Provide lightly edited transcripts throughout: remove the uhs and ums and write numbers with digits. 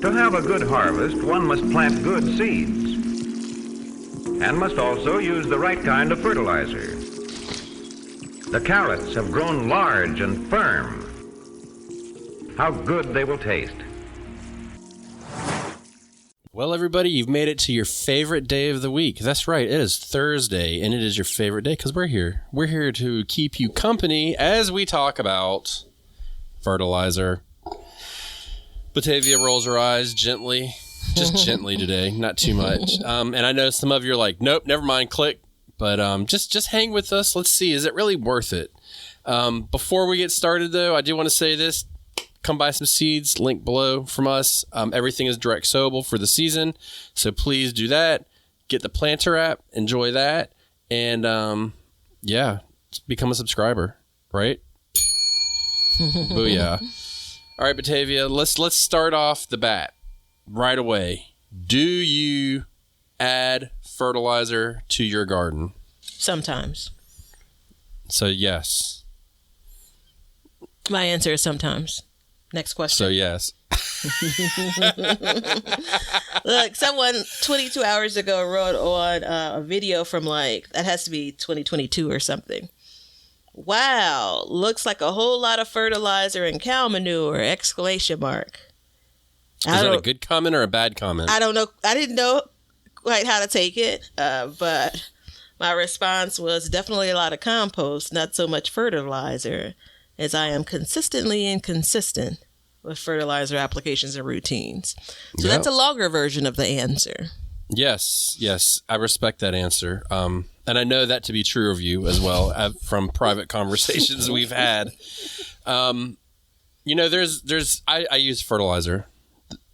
To have a good harvest, one must plant good seeds and must also use the right kind of fertilizer. The carrots have grown large and firm. How good they will taste. Well, everybody, you've made it to your favorite day of the week. That's right. It is Thursday, and it is your favorite day because we're here. We're here to keep you company as we talk about fertilizer. Batavia rolls her eyes gently, just gently today, not too much. And I know some of you are like, nope, never mind, click. But just hang with us. Let's see, is it really worth it? Before we get started, though, I do want to say this. Come buy some seeds, link below from us. Everything is direct sowable for the season, so please do that. Get the planter app, enjoy that, and yeah, become a subscriber, right? Booyah. All right, Batavia, let's start off the bat right away. Do you add fertilizer to your garden? Sometimes. So yes. My answer is sometimes. Next question. So yes. Look, someone 22 hours ago wrote on a video from that has to be 2022 or something. Wow, looks like a whole lot of fertilizer and cow manure, ! Is that a good comment or a bad comment? I don't know. I didn't know quite how to take it, but my response was definitely a lot of compost, not so much fertilizer, as I am consistently inconsistent with fertilizer applications and routines. So That's a longer version of the answer. Yes. I respect that answer. And I know that to be true of you as well from private conversations we've had. I use fertilizer.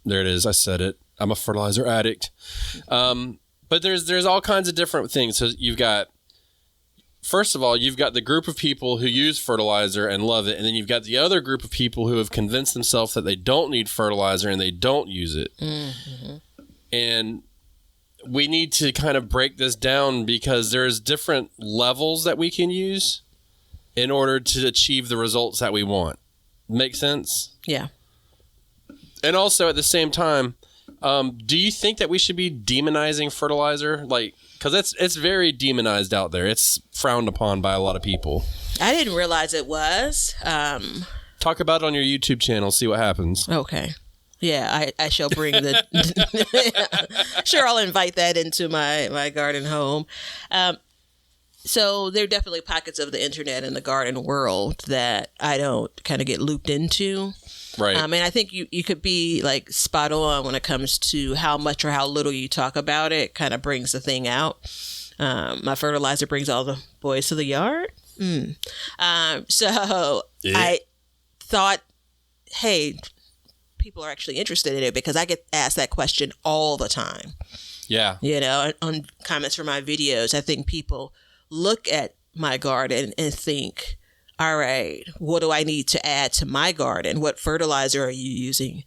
There it is. I said it. I'm a fertilizer addict. But there's all kinds of different things. So first of all, you've got the group of people who use fertilizer and love it. And then you've got the other group of people who have convinced themselves that they don't need fertilizer and they don't use it. Mm-hmm. And we need to kind of break this down because there's different levels that we can use in order to achieve the results that we want. Make sense? Yeah. And also at the same time, do you think that we should be demonizing fertilizer? Because it's very demonized out there. It's frowned upon by a lot of people. I didn't realize it was. Talk about it on your YouTube channel. See what happens. Okay. Yeah, I shall bring the... Sure, I'll invite that into my garden home. So there are definitely pockets of the internet and the garden world that I don't kind of get looped into. Right. And I think you could be spot on when it comes to how much or how little you talk about it. Kind of brings the thing out. My fertilizer brings all the boys to the yard. So yeah. I thought, hey, people are actually interested in it because I get asked that question all the time. Yeah. On comments for my videos, I think people look at my garden and think, all right, what do I need to add to my garden? What fertilizer are you using?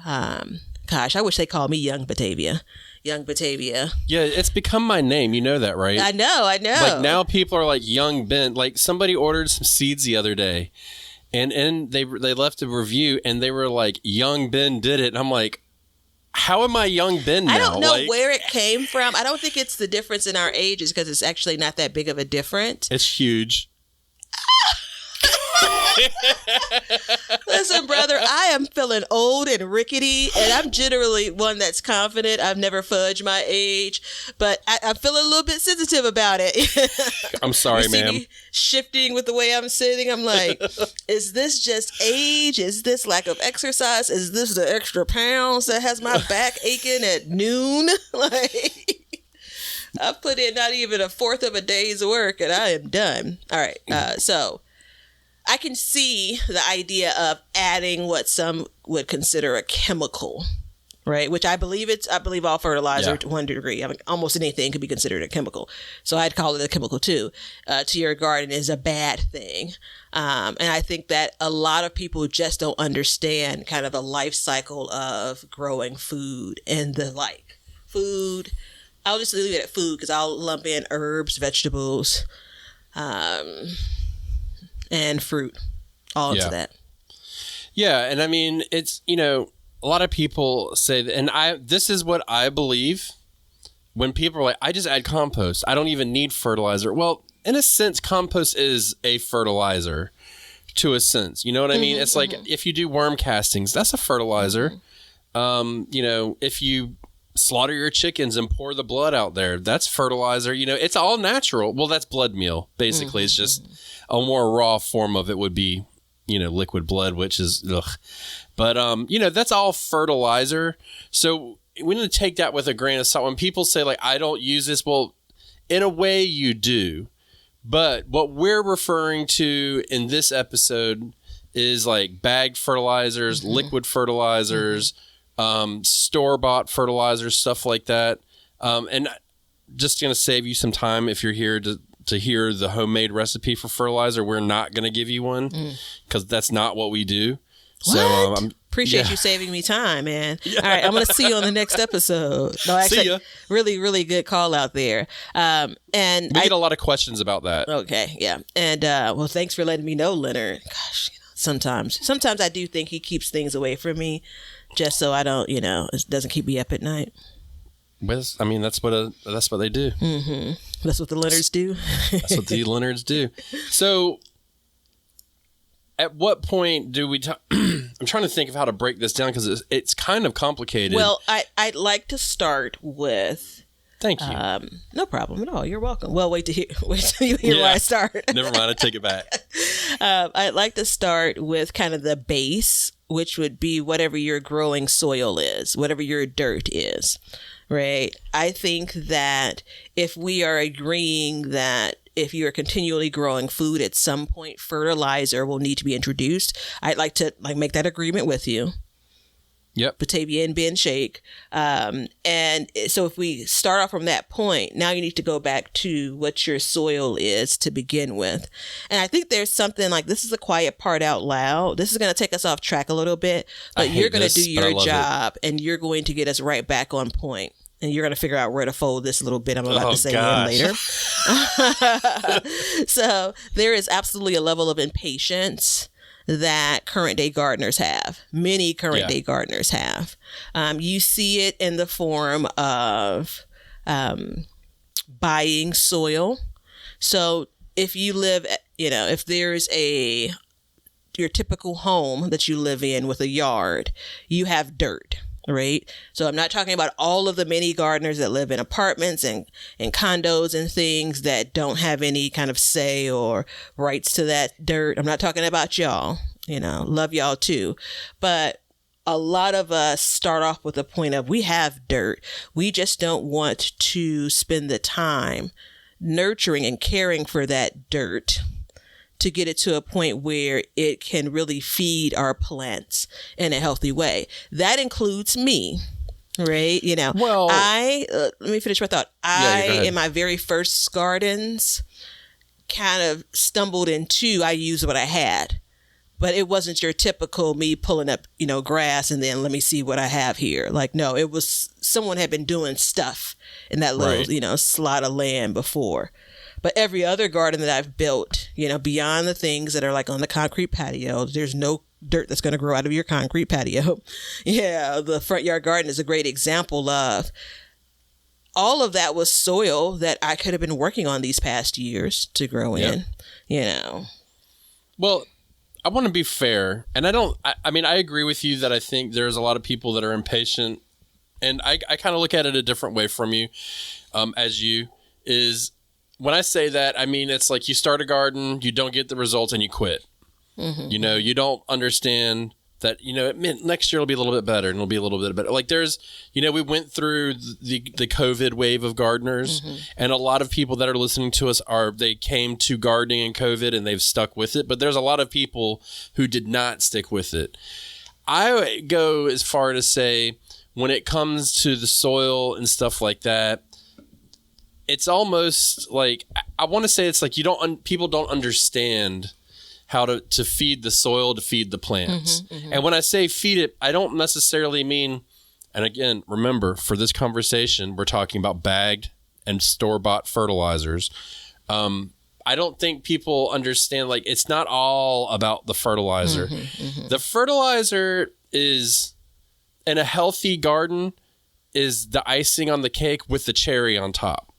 Gosh, I wish they called me Young Batavia. Young Batavia. Yeah, it's become my name. You know that, right? I know. Now people are like Young Ben. Somebody ordered some seeds the other day and they left a review and they were like, Young Ben did it. And I'm like, how am I Young Ben now? I don't know where it came from. I don't think it's the difference in our ages because it's actually not that big of a difference. It's huge. Listen, brother, I am feeling old and rickety, and I'm generally one that's confident. I've never fudged my age, but I feel a little bit sensitive about it. I'm sorry, ma'am. Me shifting with the way I'm sitting. I'm like, is this just age? Is this lack of exercise? Is this the extra pounds that has my back aching at noon? I've put in not even a fourth of a day's work, and I am done. All right, so I can see the idea of adding what some would consider a chemical, right? Which I believe all fertilizer to one degree. I mean, almost anything could be considered a chemical. So I'd call it a chemical too. To your garden is a bad thing. And I think that a lot of people just don't understand kind of the life cycle of growing food and the like. Food, I'll just leave it at food because I'll lump in herbs, vegetables, and fruit all into that. Yeah. And I mean, it's, a lot of people say that, and this is what I believe. When people are like, I just add compost, I don't even need fertilizer. Well, in a sense, compost is a fertilizer to a sense. You know what I mean? It's like if you do worm castings, that's a fertilizer. If you slaughter your chickens and pour the blood out there, that's fertilizer. It's all natural. Well, that's blood meal. Basically, it's just a more raw form of it would be, liquid blood, which is, ugh. But, that's all fertilizer. So we need to take that with a grain of salt. When people say, like, I don't use this, well, in a way you do. But what we're referring to in this episode is like bagged fertilizers, liquid fertilizers, store-bought fertilizers, stuff like that. And just going to save you some time if you're here to hear the homemade recipe for fertilizer. We're not going to give you one because that's not what we do. What? So Appreciate you saving me time, man. Yeah. All right, I'm going to see you on the next episode. No, actually, see ya. Really, really good call out there. And we get a lot of questions about that. Okay, yeah. And well, thanks for letting me know, Leonard. Gosh, sometimes I do think he keeps things away from me just so I don't, it doesn't keep me up at night. Well, I mean, that's what they do. That's what the Leonards do. That's what the Leonards do. So, at what point do we I'm trying to think of how to break this down because it's kind of complicated. Well, I'd like to start with... Thank you. No problem at all. You're welcome. Well, wait till you hear where I start. Never mind. I take it back. I'd like to start with kind of the base, which would be whatever your growing soil is, whatever your dirt is, right? I think that if we are agreeing that if you're continually growing food, at some point fertilizer will need to be introduced, I'd like to make that agreement with you. Yep. Batavia and Ben Shake. And so if we start off from that point, now you need to go back to what your soil is to begin with. And I think there's something like, this is a quiet part out loud. This is going to take us off track a little bit, but you're going to do your job and you're going to get us right back on point. And you're going to figure out where to fold this little bit I'm about to say in later. So there is absolutely a level of impatience that current day gardeners have. Many current day gardeners have. You see it in the form of buying soil. So if you live, if there's your typical home that you live in with a yard, you have dirt. Right. So I'm not talking about all of the many gardeners that live in apartments and condos and things that don't have any kind of say or rights to that dirt. I'm not talking about y'all, love y'all too. But a lot of us start off with a point of we have dirt. We just don't want to spend the time nurturing and caring for that dirt to get it to a point where it can really feed our plants in a healthy way. That includes me, right? Well, let me finish my thought. In my very first gardens, kind of stumbled into, I used what I had, but it wasn't your typical me pulling up, grass and then let me see what I have here. Like, no, it was someone had been doing stuff in that little, slot of land before. But every other garden that I've built, beyond the things that are like on the concrete patio, there's no dirt that's going to grow out of your concrete patio. Yeah, the front yard garden is a great example of all of that was soil that I could have been working on these past years to grow in, Well, I want to be fair. And I agree with you that I think there's a lot of people that are impatient. And I kind of look at it a different way from you, as you is... When I say that, I mean, it's like you start a garden, you don't get the results, and you quit. You don't understand that, next year will be a little bit better, and it'll be a little bit better. Like there's, we went through the COVID wave of gardeners, and a lot of people that are listening to us they came to gardening in COVID, and they've stuck with it. But there's a lot of people who did not stick with it. I go as far to say, when it comes to the soil and stuff like that, it's almost like, I want to say it's like people don't understand how to feed the soil, to feed the plants. And when I say feed it, I don't necessarily mean, and again, remember, for this conversation, we're talking about bagged and store-bought fertilizers. I don't think people understand, like, it's not all about the fertilizer. The fertilizer is And a healthy garden is the icing on the cake with the cherry on top.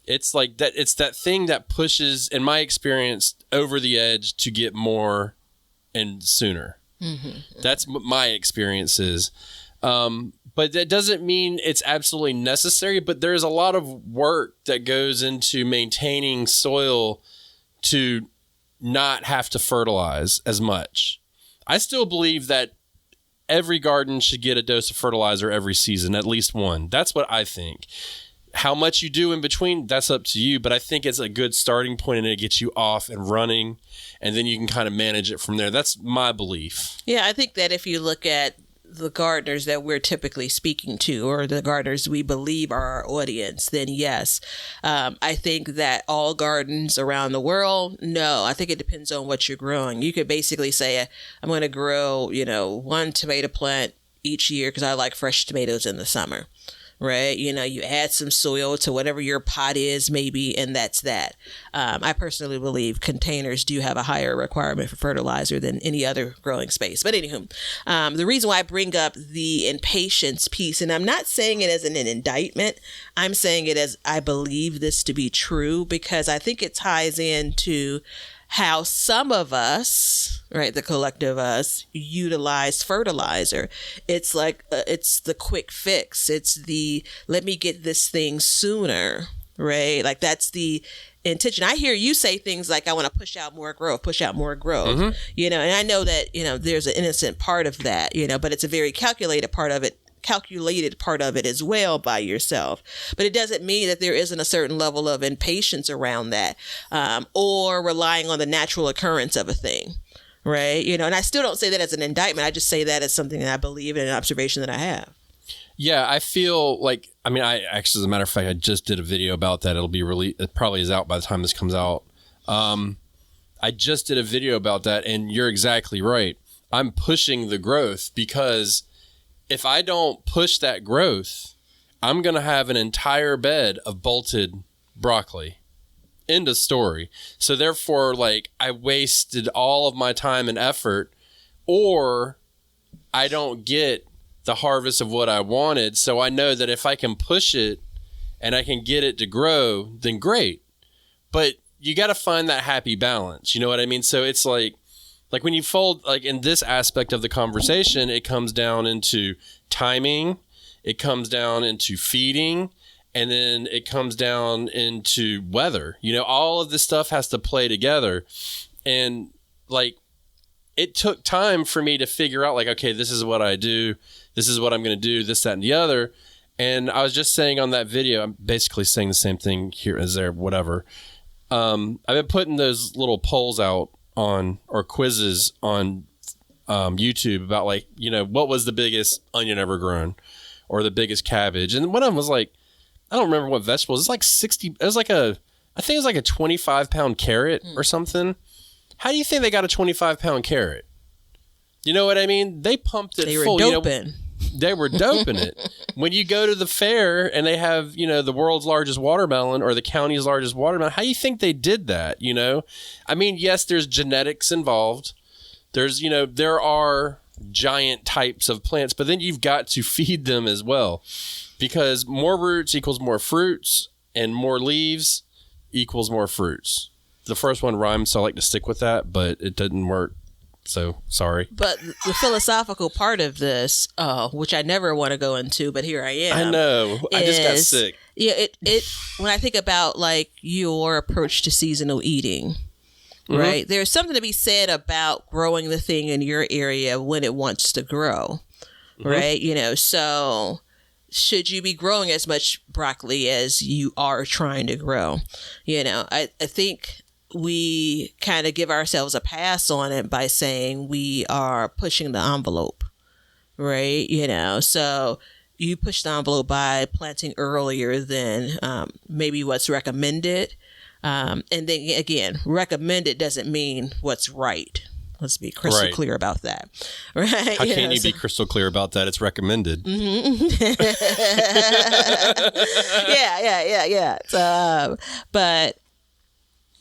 It's like that. It's that thing that pushes, in my experience, over the edge to get more and sooner. Mm-hmm. That's what my experience is. But that doesn't mean it's absolutely necessary, but there's a lot of work that goes into maintaining soil to not have to fertilize as much. I still believe that every garden should get a dose of fertilizer every season, at least one. That's what I think. How much you do in between, that's up to you, but I think it's a good starting point and it gets you off and running, and then you can kind of manage it from there. That's my belief. Yeah, I think that if you look at the gardeners that we're typically speaking to, or the gardeners we believe are our audience, then yes. I think that all gardens around the world, no. I think it depends on what you're growing. You could basically say, I'm going to grow, one tomato plant each year because I like fresh tomatoes in the summer. Right? You add some soil to whatever your pot is, maybe, and that's that. I personally believe containers do have a higher requirement for fertilizer than any other growing space. But anywho, the reason why I bring up the impatience piece, and I'm not saying it as an indictment, I'm saying it as I believe this to be true, because I think it ties into how some of us, right, the collective us, utilize fertilizer. It's like, it's the quick fix. It's the, let me get this thing sooner, right? Like that's the intention. I hear you say things like, I want to push out more growth, mm-hmm. And I know that, there's an innocent part of that, but it's a very calculated part of it as well by yourself. But it doesn't mean that there isn't a certain level of impatience around that, or relying on the natural occurrence of a thing, right? And I still don't say that as an indictment. I just say that as something that I believe in, an observation that I have. Yeah, I feel like, I actually, as a matter of fact, I just did a video about that. It probably is out by the time this comes out. I just did a video about that, and you're exactly right. I'm pushing the growth because if I don't push that growth, I'm going to have an entire bed of bolted broccoli. End of story. So therefore, I wasted all of my time and effort, or I don't get the harvest of what I wanted. So I know that if I can push it and I can get it to grow, then great. But you got to find that happy balance. You know what I mean? So it's like when you fold, in this aspect of the conversation, it comes down into timing, it comes down into feeding, and then it comes down into weather. All of this stuff has to play together. And it took time for me to figure out okay, this is what I do. This is what I'm going to do, this, that, and the other. And I was just saying on that video, I'm basically saying the same thing here as there, whatever. I've been putting those little polls out or quizzes on YouTube about what was the biggest onion ever grown or the biggest cabbage. And one of them was I don't remember what vegetable. It's 60. It was I think it was a 25-pound carrot or something. How do you think they got a 25-pound carrot? You know what I mean? They pumped it full. They were doping. They were doping it. When you go to the fair and they have, the world's largest watermelon or the county's largest watermelon, how do you think they did that? Yes, there's genetics involved. There's, there are giant types of plants, but then you've got to feed them as well, because more roots equals more fruits, and more leaves equals more fruits. The first one rhymes, so I like to stick with that, but it didn't work. So sorry. But the philosophical part of this, which I never want to go into, but here I am. I know. I just got sick. Yeah. It when I think about your approach to seasonal eating, mm-hmm. right? There's something to be said about growing the thing in your area when it wants to grow, mm-hmm. right? So should you be growing as much broccoli as you are trying to grow? I think we kind of give ourselves a pass on it by saying we are pushing the envelope, right? So you push the envelope by planting earlier than maybe what's recommended. And then again, recommended doesn't mean what's right. Let's be crystal clear about that, right? How can you be crystal clear about that? It's recommended. Mm-hmm. yeah. But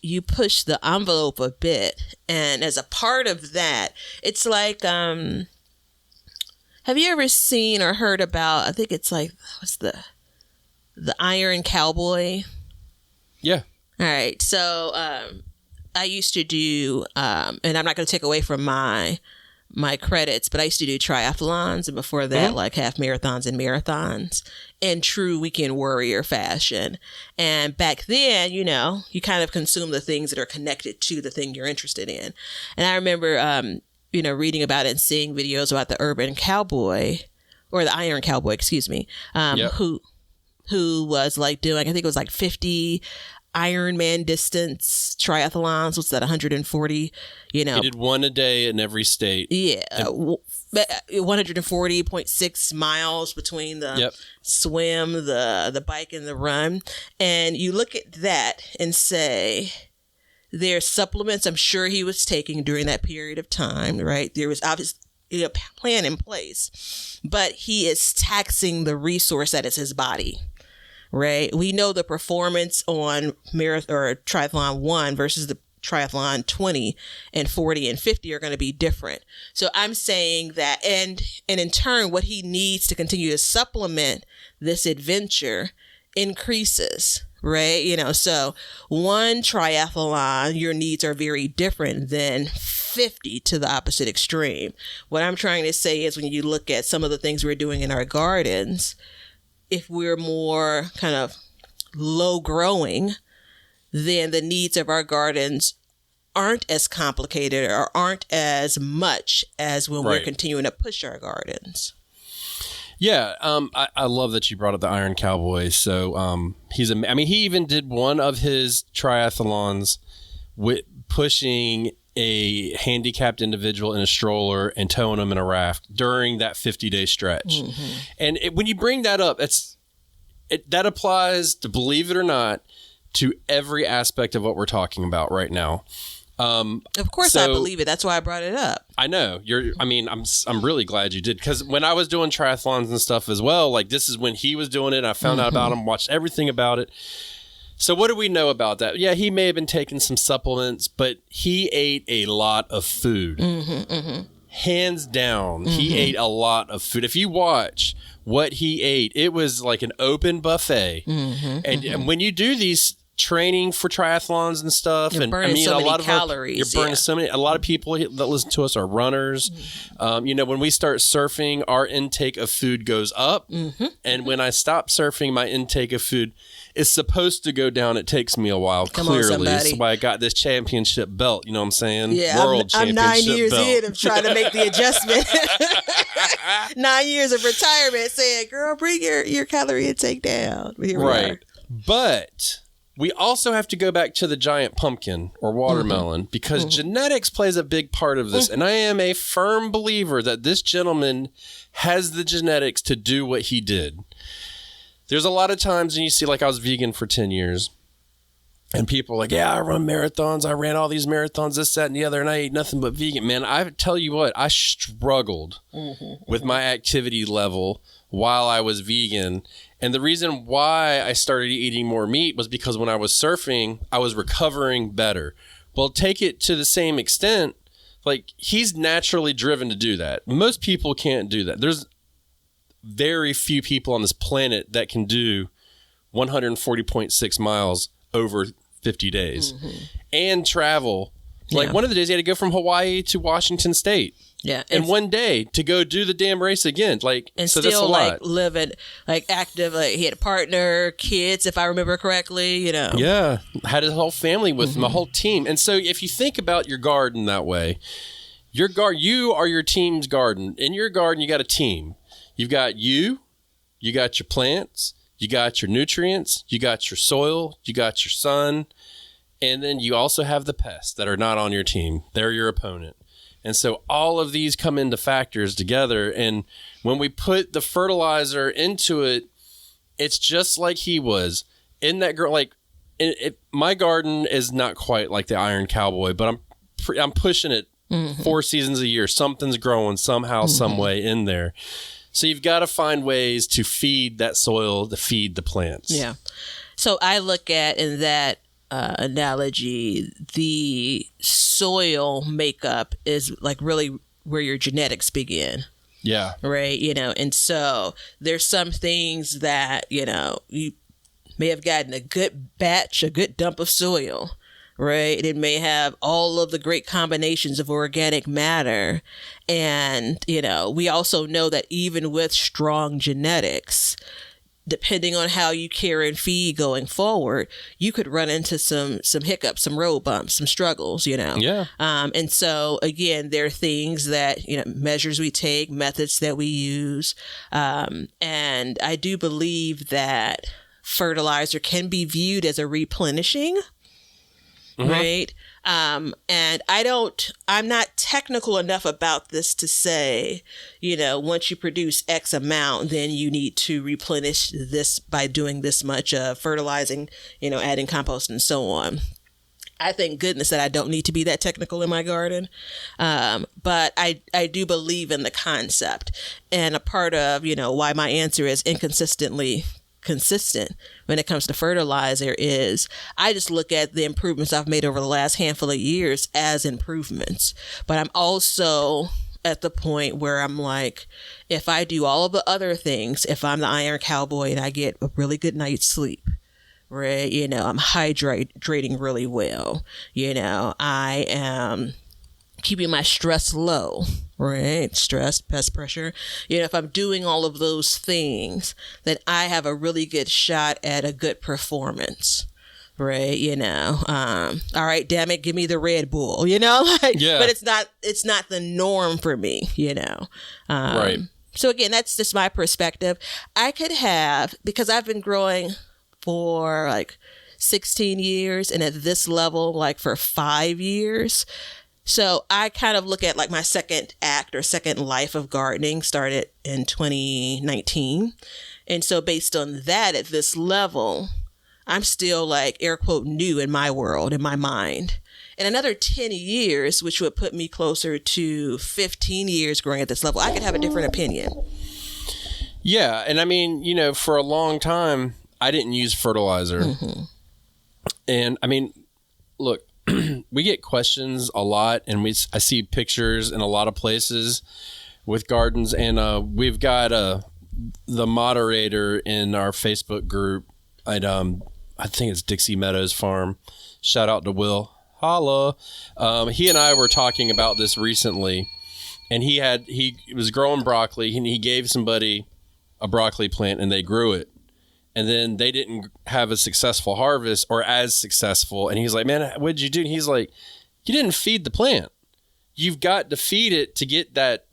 you push the envelope a bit, and as a part of that, it's Have you ever seen or heard about, I think it's like, what's the Iron Cowboy? Yeah. All right. So I used to do, and I'm not going to take away from my credits, but I used to do triathlons, and before that, like half marathons and marathons in true weekend warrior fashion. And back then, you know, you kind of consume the things that are connected to the thing you're interested in. And I remember, you know, reading about it and seeing videos about the urban cowboy, or the Iron Cowboy, excuse me, who was like doing, I think it was like 50 Ironman distance triathlons. What's that, 140? You know, He did one a day in every state. Yeah, 140.6 miles between the swim, the bike, and the run. And you look at that and say, there's supplements I'm sure he was taking during that period of time, right? There was obviously a plan in place, but he is taxing the resource that is his body. Right. We know the performance on marathon or triathlon 1 versus the triathlon 20 and 40 and 50 are going to be different. So I'm saying that, and in turn, what he needs to continue to supplement this adventure increases. Right. You know, so one triathlon, your needs are very different than 50 to the opposite extreme. What I'm trying to say is, when you look at some of the things we're doing in our gardens, if we're more kind of low growing, then the needs of our gardens aren't as complicated or aren't as much as when we're continuing to push our gardens. Yeah, I love that you brought up the Iron Cowboy. So he even did one of his triathlons with pushing a handicapped individual in a stroller and towing them in a raft during that 50-day stretch. Mm-hmm. And when you bring that up, that applies, to believe it or not, to every aspect of what we're talking about right now. Of course, I believe it. That's why I brought it up. I know I'm really glad you did, because when I was doing triathlons and stuff as well, like, this is when he was doing it. I found out about him, watched everything about it. So what do we know about that? Yeah, he may have been taking some supplements, but he ate a lot of food. Hands down, he ate a lot of food. If you watch what he ate, it was like an open buffet. And when you do these training for triathlons and stuff, you're burning so many calories. You're burning so many. A lot of people that listen to us are runners. You know, when we start surfing, our intake of food goes up, and when I stop surfing, my intake of food is supposed to go down. It takes me a while. Clearly, that's why I got this championship belt. You know what I'm saying? Yeah, World I'm 9 years belt. in of trying to make the adjustment. 9 years of retirement, saying, "Girl, bring your calorie intake down." Here we are. But we also have to go back to the giant pumpkin or watermelon, because genetics plays a big part of this. And I am a firm believer that this gentleman has the genetics to do what he did. There's a lot of times when you see, like, I was vegan for 10 years, and people are like, yeah, I run marathons. I ran all these marathons, this, that, and the other, and I ate nothing but vegan. Man, I tell you what, I struggled with my activity level while I was vegan. And the reason why I started eating more meat was because when I was surfing, I was recovering better. Well, take it to the same extent, like, he's naturally driven to do that. Most people can't do that. There's very few people on this planet that can do 140.6 miles over 50 days and travel. Like, one of the days he had to go from Hawaii to Washington State. Yeah. In one day to go do the damn race again. Like, and so still, that's a lot. living, active. Like, he had a partner, kids, if I remember correctly, you know. Yeah. Had his whole family with him, a whole team. And so if you think about your garden that way, you are your team's garden. In your garden, you got a team. You've got you got your plants, you got your nutrients, you got your soil, you got your sun, and then you also have the pests that are not on your team. They're your opponent. And so all of these come into factors together. And when we put the fertilizer into it, it's just like he was in that girl. Like, my garden is not quite like the Iron Cowboy, but I'm pushing it 4 seasons a year. Something's growing somehow, some way in there. So you've got to find ways to feed that soil, to feed the plants. Yeah. So I look at, in that analogy, the soil makeup is like really where your genetics begin. Yeah. Right. And so there's some things that, you may have gotten a good batch, a good dump of soil. Right. It may have all of the great combinations of organic matter. And, we also know that even with strong genetics, depending on how you care and feed going forward, you could run into some hiccups, some road bumps, some struggles, Yeah. And so, again, there are things that, measures we take, methods that we use. And I do believe that fertilizer can be viewed as a replenishing, right? And I'm not technical enough about this to say, once you produce X amount, then you need to replenish this by doing this much fertilizing, adding compost and so on. I thank goodness that I don't need to be that technical in my garden. But I do believe in the concept. And a part of, why my answer is inconsistently consistent when it comes to fertilizer is I just look at the improvements I've made over the last handful of years as improvements. But I'm also at the point where I'm like, if I do all of the other things, if I'm the iron cowboy and I get a really good night's sleep, right? I'm hydrating really well. I am keeping my stress low, right? Stress, pest pressure. If I'm doing all of those things, then I have a really good shot at a good performance, right? All right, damn it, give me the Red Bull, yeah. But it's not the norm for me, Right. So again, that's just my perspective. I could have, because I've been growing for like 16 years and at this level, like for 5 years. So I kind of look at like my second act or second life of gardening started in 2019. And so based on that, at this level, I'm still like air quote new in my world, in my mind. In another 10 years, which would put me closer to 15 years growing at this level, I could have a different opinion. Yeah. And I mean, for a long time, I didn't use fertilizer. Mm-hmm. And I mean, look, we get questions a lot, and I see pictures in a lot of places with gardens, and we've got the moderator in our Facebook group at I think it's Dixie Meadows Farm. Shout out to Will. Holla. He and I were talking about this recently, and he was growing broccoli, and he gave somebody a broccoli plant, and they grew it. And then they didn't have a successful harvest or as successful. And he's like, man, what did you do? And he's like, you didn't feed the plant. You've got to feed it to get that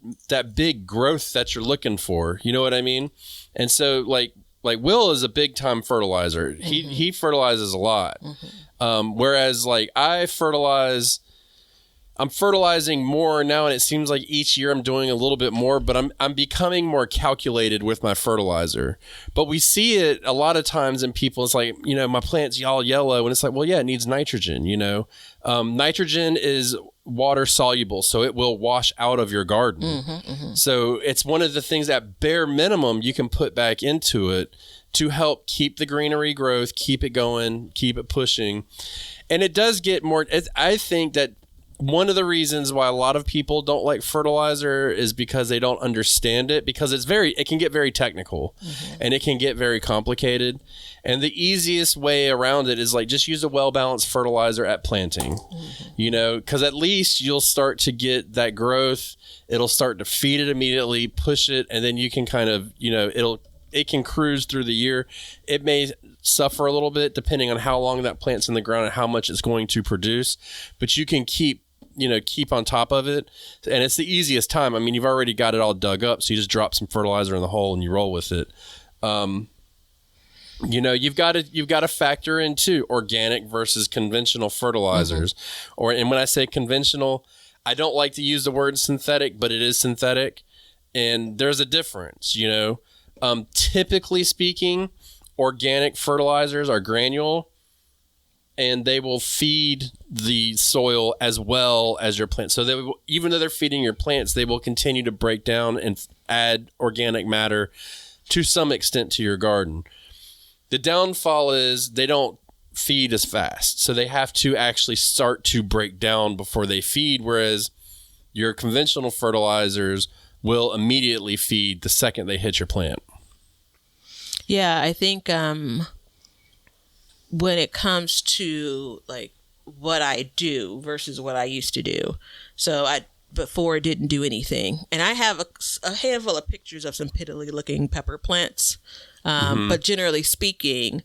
big growth that you're looking for. You know what I mean? And so like Will is a big time fertilizer. Mm-hmm. He fertilizes a lot. Mm-hmm. Whereas like I'm fertilizing more now, and it seems like each year I'm doing a little bit more, but I'm becoming more calculated with my fertilizer. But we see it a lot of times in people. It's like, my plant's all yellow, and it's like, well, yeah, it needs nitrogen. Nitrogen is water soluble, so it will wash out of your garden. Mm-hmm, mm-hmm. So it's one of the things that bare minimum you can put back into it to help keep the greenery growth, keep it going, keep it pushing. And it does get more. I think that one of the reasons why a lot of people don't like fertilizer is because they don't understand it, because it can get very technical, mm-hmm. and it can get very complicated. And the easiest way around it is like just use a well-balanced fertilizer at planting, mm-hmm. Because at least you'll start to get that growth. It'll start to feed it immediately, push it, and then you can kind of, it can cruise through the year. It may suffer a little bit depending on how long that plant's in the ground and how much it's going to produce, but you can keep on top of it. And it's the easiest time. I mean, you've already got it all dug up, so you just drop some fertilizer in the hole and you roll with it. You've got to factor in too organic versus conventional fertilizers. Mm-hmm. And when I say conventional, I don't like to use the word synthetic, but it is synthetic, and there's a difference. Typically speaking, organic fertilizers are granule, and they will feed the soil as well as your plants. So even though they're feeding your plants, they will continue to break down and add organic matter to some extent to your garden. The downfall is they don't feed as fast. So they have to actually start to break down before they feed, whereas your conventional fertilizers will immediately feed the second they hit your plant. Yeah, I think when it comes to like what I do versus what I used to do. So I before didn't do anything. And I have a handful of pictures of some piddly looking pepper plants. But generally speaking,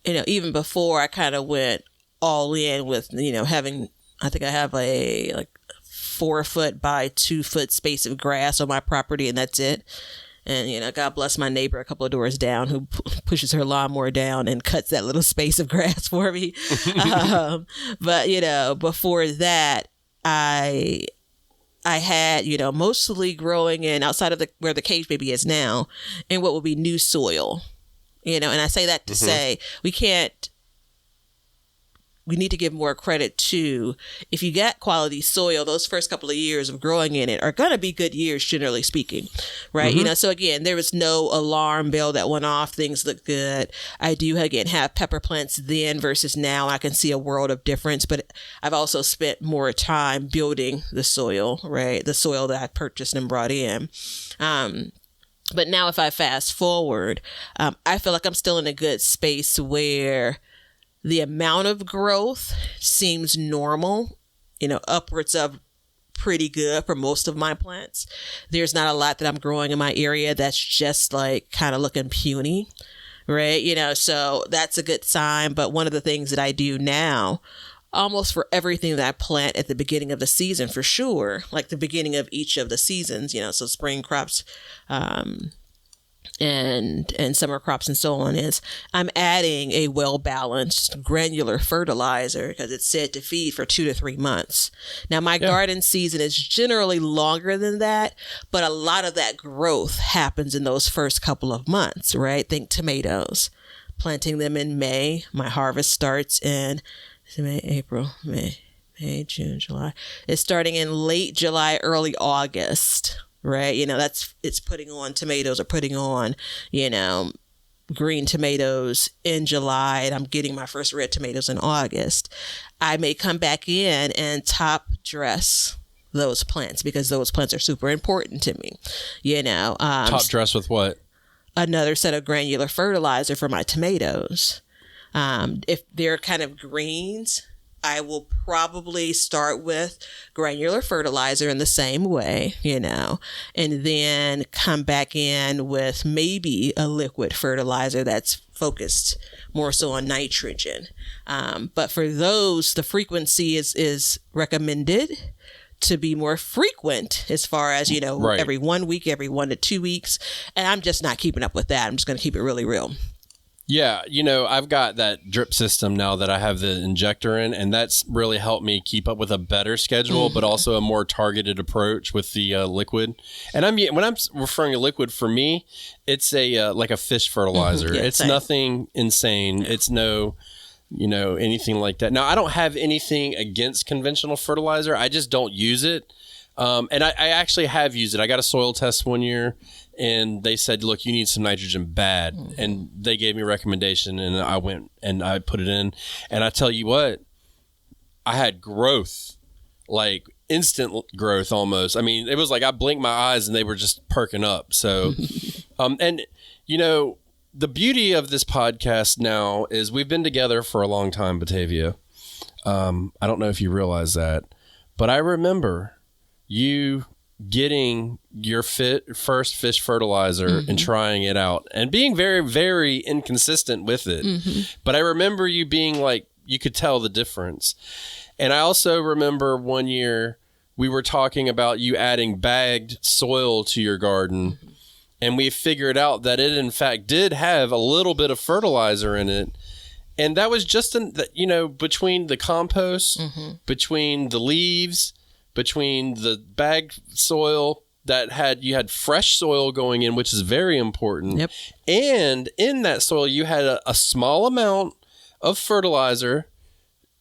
even before I kind of went all in with, having, I think I have a like 4-foot by 2-foot space of grass on my property, and that's it. And, God bless my neighbor a couple of doors down who pushes her lawnmower down and cuts that little space of grass for me. But, before that, I had, mostly growing in outside of where the cage baby is now in what would be new soil, and I say that to say we need to give more credit to, if you got quality soil, those first couple of years of growing in it are going to be good years, generally speaking, right? So again, there was no alarm bell that went off. Things look good. I do, again, have pepper plants then versus now. I can see a world of difference, but I've also spent more time building the soil, right? The soil that I purchased and brought in. But now if I fast forward, I feel like I'm still in a good space where the amount of growth seems normal, upwards of pretty good for most of my plants. There's not a lot that I'm growing in my area that's just like kind of looking puny, right? So that's a good sign. But one of the things that I do now, almost for everything that I plant at the beginning of the season, for sure, like the beginning of each of the seasons, so spring crops, and summer crops and so on, is I'm adding a well-balanced granular fertilizer because it's said to feed for 2 to 3 months. Now, my garden season is generally longer than that, but a lot of that growth happens in those first couple of months, right? Think tomatoes. Planting them in May. My harvest starts in May, June, July. It's starting in late July, early August. Right. It's putting on tomatoes or putting on, green tomatoes in July, and I'm getting my first red tomatoes in August. I may come back in and top dress those plants because those plants are super important to me. Top dress with what? Another set of granular fertilizer for my tomatoes. If they're kind of greens, I will probably start with granular fertilizer in the same way, and then come back in with maybe a liquid fertilizer that's focused more so on nitrogen. But for those, the frequency is recommended to be more frequent as far as, right. Every 1 week, every 1 to 2 weeks. And I'm just not keeping up with that. I'm just going to keep it really real. Yeah, I've got that drip system now that I have the injector in, and that's really helped me keep up with a better schedule, but also a more targeted approach with the liquid. And when I'm referring to liquid, for me, it's a like a fish fertilizer. Yeah, it's same. Nothing insane. It's no, anything like that. Now, I don't have anything against conventional fertilizer. I just don't use it. And I actually have used it. I got a soil test one year, and they said, look, you need some nitrogen bad. And they gave me a recommendation, and I went and I put it in. And I tell you what, I had growth, like instant growth almost. I mean, it was like I blinked my eyes and they were just perking up. So, and the beauty of this podcast now is we've been together for a long time, Batavia. I don't know if you realize that, but I remember you getting your first fish fertilizer and trying it out and being very, very inconsistent with it. But I remember you being like, you could tell the difference. And I also remember one year we were talking about you adding bagged soil to your garden, and we figured out that it in fact did have a little bit of fertilizer in it. And that was just, between the compost, between the leaves, between the bagged soil you had fresh soil going in, which is very important. Yep. And in that soil, you had a small amount of fertilizer.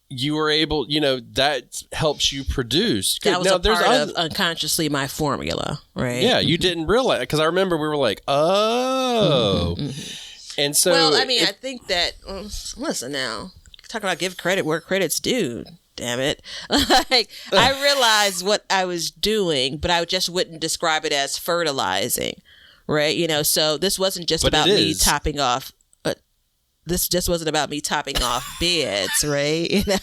You were able, that helps you produce. That was part of unconsciously my formula, right? Yeah, you didn't realize, because I remember we were like, oh. And so. Well, I think that, listen now, talk about give credit where credit's due. damn it. Like, I realized what I was doing, but I just wouldn't describe it as fertilizing, right? You know, so this wasn't just about me topping off. This just wasn't about me topping off beds, right? You know?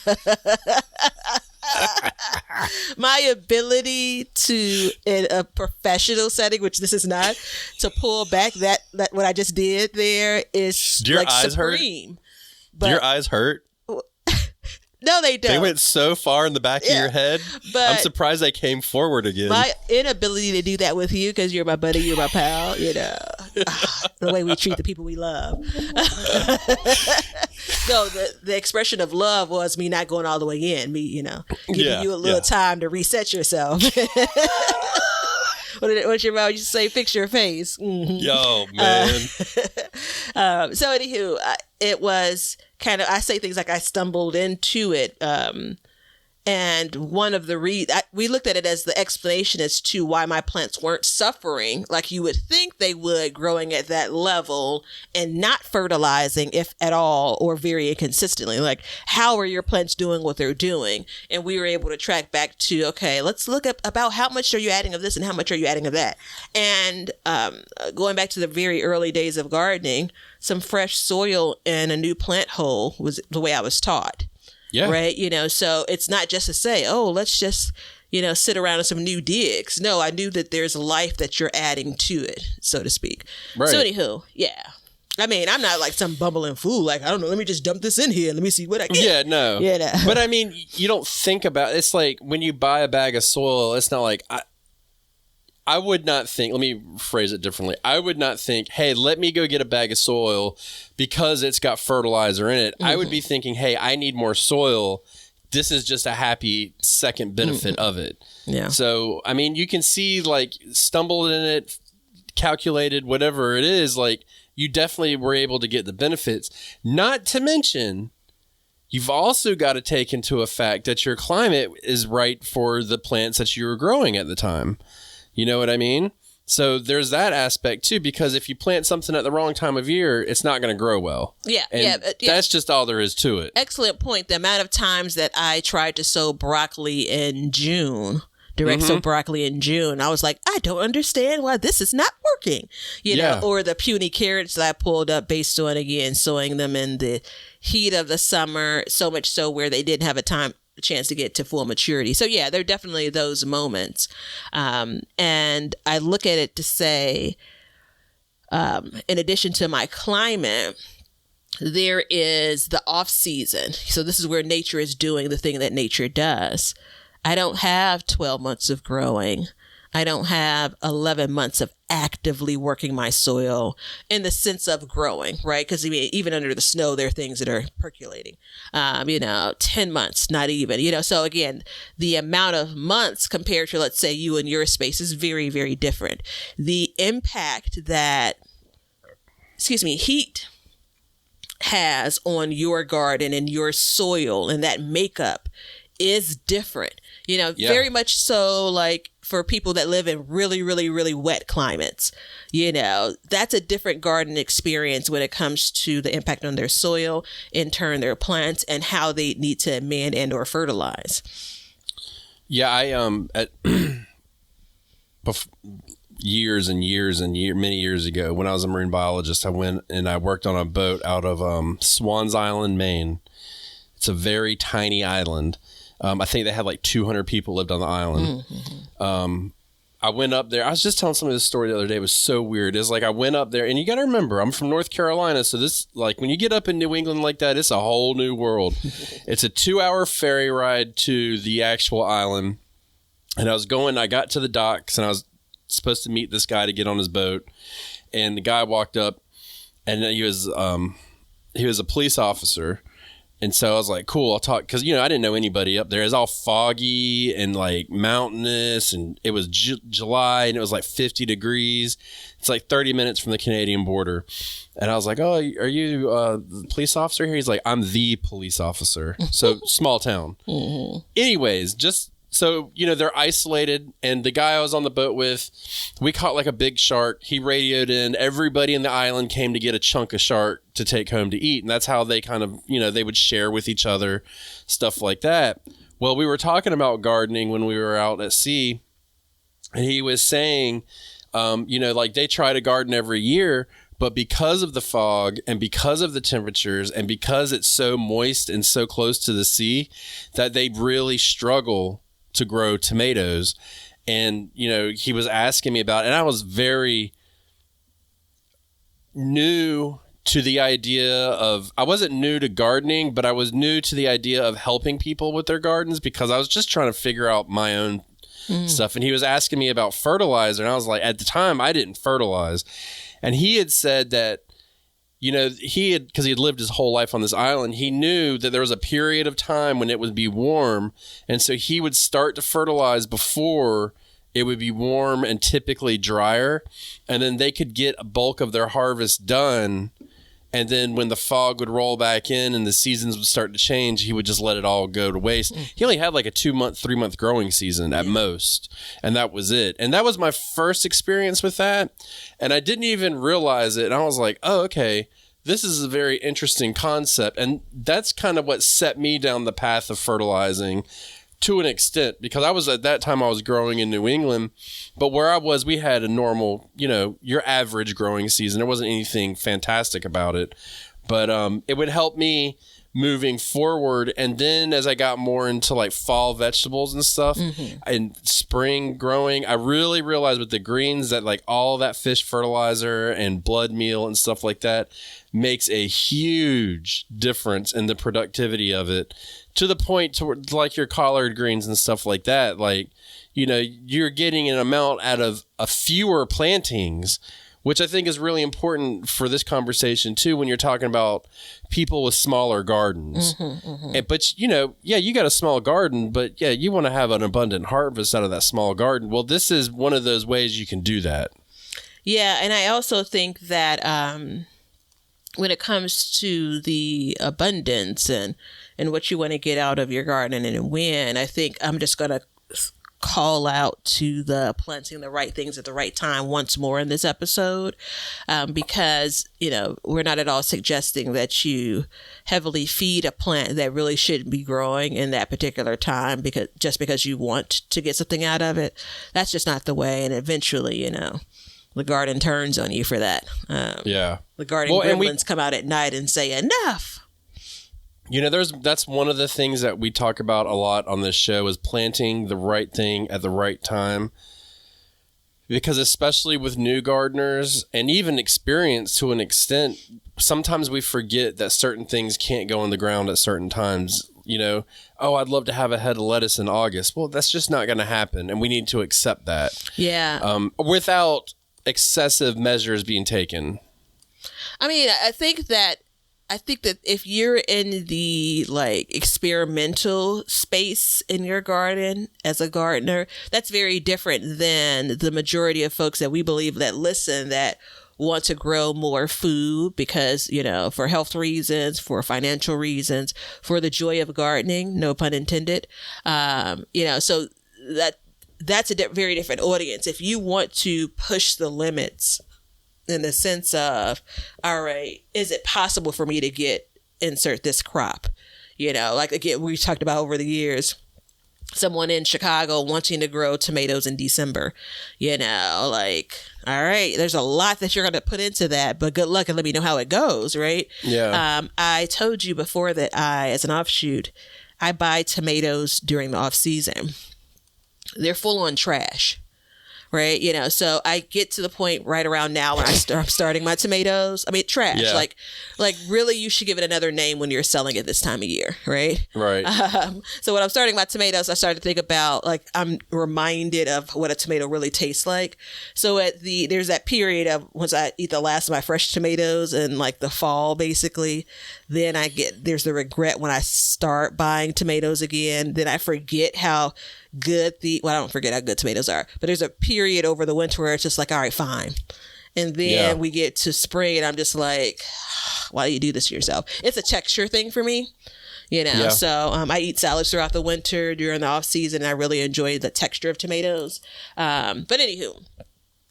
My ability to, in a professional setting, which this is not, to pull back that what I just did there is Do your eyes supreme. Hurt? Do your eyes hurt? No, they don't. They went so far in the back of your head. But I'm surprised they came forward again. My inability to do that with you, because you're my buddy, you're my pal, you know, the way we treat the people we love. No, the expression of love was me not going all the way in, me, you know, giving you a little time to reset yourself. What your mom used to say? Fix your face. Mm-hmm. Yo, man. So anywho, it was kind of, I say things like I stumbled into it. And one of the we looked at it as the explanation as to why my plants weren't suffering like you would think they would, growing at that level and not fertilizing, if at all, or very inconsistently. Like, how are your plants doing what they're doing? And we were able to track back to, okay, let's look up about how much are you adding of this and how much are you adding of that. And going back to the very early days of gardening, some fresh soil and a new plant hole was the way I was taught. Yeah. Right. You know, so it's not just to say, oh, let's just, you know, sit around in some new digs. No, I knew that there's life that you're adding to it, so to speak. Right. So anywho, yeah. I mean, I'm not like some bumbling fool. Like, I don't know, let me just dump this in here. Let me see what I get. Yeah, no. Yeah, no. But I mean, you don't think about, it's like when you buy a bag of soil, it's not like, I would not think, let me phrase it differently. I would not think, hey, let me go get a bag of soil because it's got fertilizer in it. Mm-hmm. I would be thinking, hey, I need more soil. This is just a happy second benefit of it. Yeah. So, I mean, you can see, like, stumbled in it, calculated, whatever it is, like, you definitely were able to get the benefits. Not to mention, you've also got to take into effect that your climate is right for the plants that you were growing at the time. You know what I mean? So there's that aspect too, because if you plant something at the wrong time of year, it's not going to grow well. Yeah, and that's just all there is to it. Excellent point. The amount of times that I tried to sow broccoli in June, sow broccoli in June, I was like, I don't understand why this is not working. You know, or the puny carrots that I pulled up based on, again, sowing them in the heat of the summer, so much so where they didn't have a chance to get to full maturity. So yeah, there are definitely those moments. And I look at it to say, in addition to my climate, there is the off season. So this is where nature is doing the thing that nature does. I don't have 12 months of growing. I don't have 11 months of actively working my soil in the sense of growing, right? Because I mean, even under the snow, there are things that are percolating. 10 months, not even, So again, the amount of months compared to, let's say, you and your space is very, very different. The impact that, heat has on your garden and your soil and that makeup is different. Very much so, like for people that live in really, really, really wet climates, that's a different garden experience when it comes to the impact on their soil, in turn their plants, and how they need to amend and or fertilize. Yeah, many years ago, when I was a marine biologist, I went and I worked on a boat out of Swans Island, Maine. It's a very tiny island. I think they had like 200 people lived on the island. Mm-hmm. I went up there. I was just telling somebody this story the other day. It was so weird. It's like I went up there, and you got to remember, I'm from North Carolina. So this, like, when you get up in New England like that, it's a whole new world. It's a 2-hour ferry ride to the actual island. And I got to the docks, and I was supposed to meet this guy to get on his boat. And the guy walked up, and he was a police officer. And so I was like, cool, I'll talk. Because, I didn't know anybody up there. It was all foggy and like mountainous. And it was July and it was like 50 degrees. It's like 30 minutes from the Canadian border. And I was like, oh, are you the police officer here? He's like, I'm the police officer. So small town. Mm-hmm. Anyways, just so, they're isolated. And the guy I was on the boat with, we caught like a big shark. He radioed in. Everybody in the island came to get a chunk of shark to take home to eat. And that's how they kind of, they would share with each other, stuff like that. Well, we were talking about gardening when we were out at sea, and he was saying, like they try to garden every year, but because of the fog and because of the temperatures and because it's so moist and so close to the sea, that they really struggle to grow tomatoes. And, he was asking me about it, and I was very new to the idea of, I wasn't new to gardening, but I was new to the idea of helping people with their gardens because I was just trying to figure out my own stuff. And he was asking me about fertilizer, and I was like, at the time I didn't fertilize. And he had said that, because he had lived his whole life on this island, he knew that there was a period of time when it would be warm. And so he would start to fertilize before it would be warm and typically drier. And then they could get a bulk of their harvest done. And then when the fog would roll back in and the seasons would start to change, he would just let it all go to waste. He only had like a 2-month, 3-month growing season at most. And that was it. And that was my first experience with that. And I didn't even realize it. And I was like, oh, okay, this is a very interesting concept. And that's kind of what set me down the path of fertilizing to an extent, because I was at that time I was growing in New England, but where I was, we had a normal, your average growing season. There wasn't anything fantastic about it, but it would help me moving forward. And then as I got more into like fall vegetables and stuff and spring growing, I really realized with the greens that like all that fish fertilizer and blood meal and stuff like that makes a huge difference in the productivity of it, to the point to like your collard greens and stuff like that. Like, you're getting an amount out of a fewer plantings, which I think is really important for this conversation too, when you're talking about people with smaller gardens. But, you got a small garden, but you want to have an abundant harvest out of that small garden. Well, this is one of those ways you can do that. Yeah. And I also think that when it comes to the abundance and what you want to get out of your garden and when, I think I'm just going to call out to the planting the right things at the right time once more in this episode, because, we're not at all suggesting that you heavily feed a plant that really shouldn't be growing in that particular time because you want to get something out of it. That's just not the way. And eventually, the garden turns on you for that. The garden gremlins come out at night and say, enough. That's one of the things that we talk about a lot on this show, is planting the right thing at the right time. Because especially with new gardeners and even experienced to an extent, sometimes we forget that certain things can't go in the ground at certain times. I'd love to have a head of lettuce in August. Well, that's just not going to happen. And we need to accept that. Yeah. Without excessive measures being taken. I mean, I think that if you're in the experimental space in your garden as a gardener, that's very different than the majority of folks that we believe that listen that want to grow more food because, for health reasons, for financial reasons, for the joy of gardening, no pun intended. So that's a very different audience. If you want to push the limits in the sense of, all right, is it possible for me to insert this crop? Again, we talked about over the years, someone in Chicago wanting to grow tomatoes in December, all right, there's a lot that you're going to put into that, but good luck and let me know how it goes. Right. Yeah. I told you before that as an offshoot, I buy tomatoes during the off season. They're full on trash. Right. So I get to the point right around now when I'm starting my tomatoes. I mean, trash. Yeah. Like really, you should give it another name when you're selling it this time of year. Right. Right. So when I'm starting my tomatoes, I started to think about I'm reminded of what a tomato really tastes like. So there's that period of once I eat the last of my fresh tomatoes in the fall, basically, then there's the regret when I start buying tomatoes again. Then I forget how good I don't forget how good tomatoes are, but there's a period over the winter where it's just all right, fine. And then we get to spring and I'm just like, why do you do this to yourself? It's a texture thing for me, so I eat salads throughout the winter during the off season. I really enjoy the texture of tomatoes. But anywho,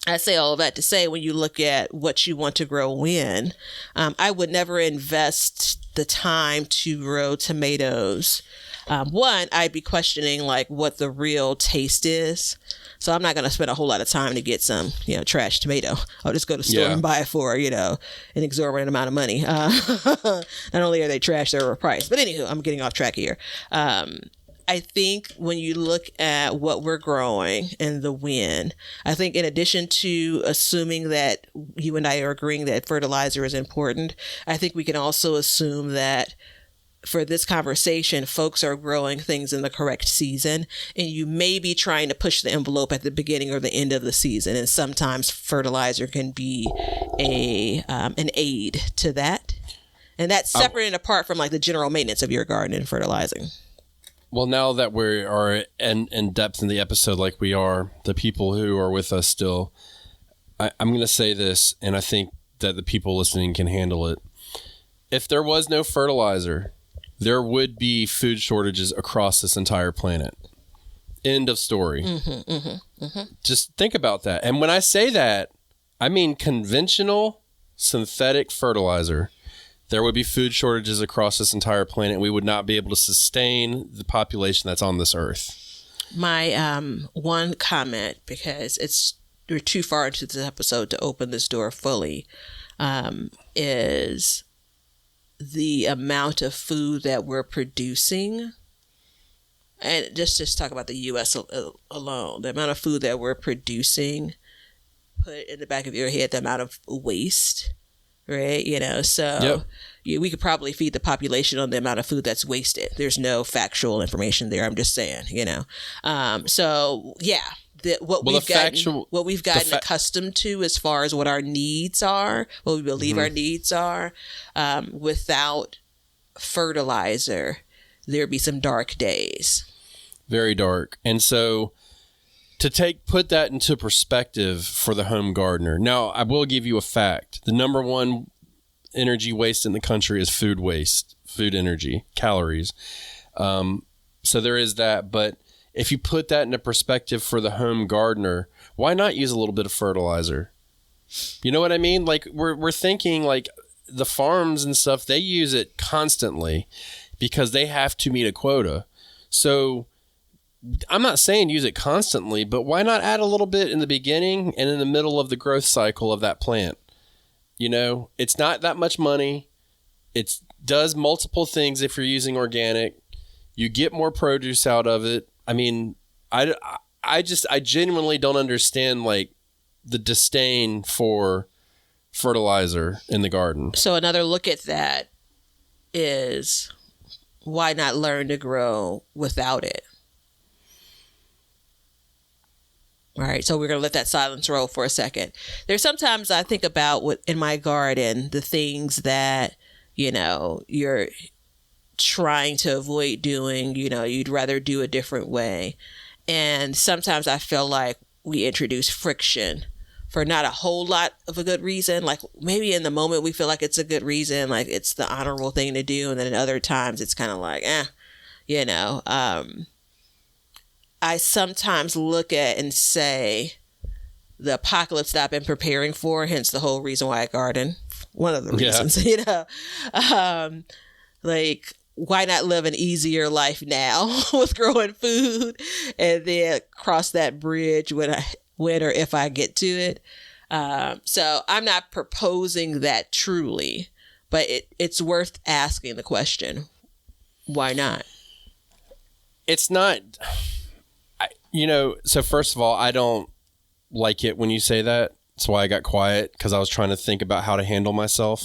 I say all of that to say, when you look at what you want to grow when, I would never invest the time to grow tomatoes One, I'd be questioning like what the real taste is. So I'm not going to spend a whole lot of time to get some, trash tomato. I'll just go to the store and buy it for, an exorbitant amount of money. Not only are they trash, they're overpriced. But anywho, I'm getting off track here. I think when you look at what we're growing and the when, I think in addition to assuming that you and I are agreeing that fertilizer is important, I think we can also assume that for this conversation, folks are growing things in the correct season, and you may be trying to push the envelope at the beginning or the end of the season. And sometimes fertilizer can be an aid to that. And that's separate and apart from like the general maintenance of your garden and fertilizing. Well, now that we are in depth in the episode like we are, the people who are with us still, I'm going to say this, and I think that the people listening can handle it. If there was no fertilizer, there would be food shortages across this entire planet. End of story. Just think about that. And when I say that, I mean conventional synthetic fertilizer. There would be food shortages across this entire planet. We would not be able to sustain the population that's on this earth. My one comment, because we're too far into this episode to open this door fully, is the amount of food that we're producing. And just talk about the U.S. alone. The amount of food that we're producing, put in the back of your head the amount of waste. Right, so we could probably feed the population on the amount of food that's wasted. There's no factual information there. I'm just saying, So yeah, what we've gotten accustomed to as far as what our needs are, what we believe our needs are, without fertilizer, there'd be some dark days. Very dark, and so. To put that into perspective for the home gardener. Now, I will give you a fact. The number one energy waste in the country is food waste, food energy, calories. So there is that. But if you put that into perspective for the home gardener, why not use a little bit of fertilizer? You know what I mean? Like we're thinking like the farms and stuff, they use it constantly because they have to meet a quota. So I'm not saying use it constantly, but why not add a little bit in the beginning and in the middle of the growth cycle of that plant? It's not that much money. It does multiple things if you're using organic. You get more produce out of it. I mean, I genuinely don't understand like the disdain for fertilizer in the garden. So another look at that is why not learn to grow without it? All right, so we're going to let that silence roll for a second. There's sometimes I think about in my garden, the things that, you're trying to avoid doing, you'd rather do a different way. And sometimes I feel like we introduce friction for not a whole lot of a good reason. Like maybe in the moment we feel like it's a good reason, like it's the honorable thing to do. And then in other times it's kind of like, I sometimes look at and say the apocalypse that I've been preparing for, hence the whole reason why I garden. One of the reasons, like why not live an easier life now with growing food and then cross that bridge when or if I get to it. So I'm not proposing that truly, but it's worth asking the question, why not? It's not... so first of all, I don't like it when you say that. That's why I got quiet, because I was trying to think about how to handle myself.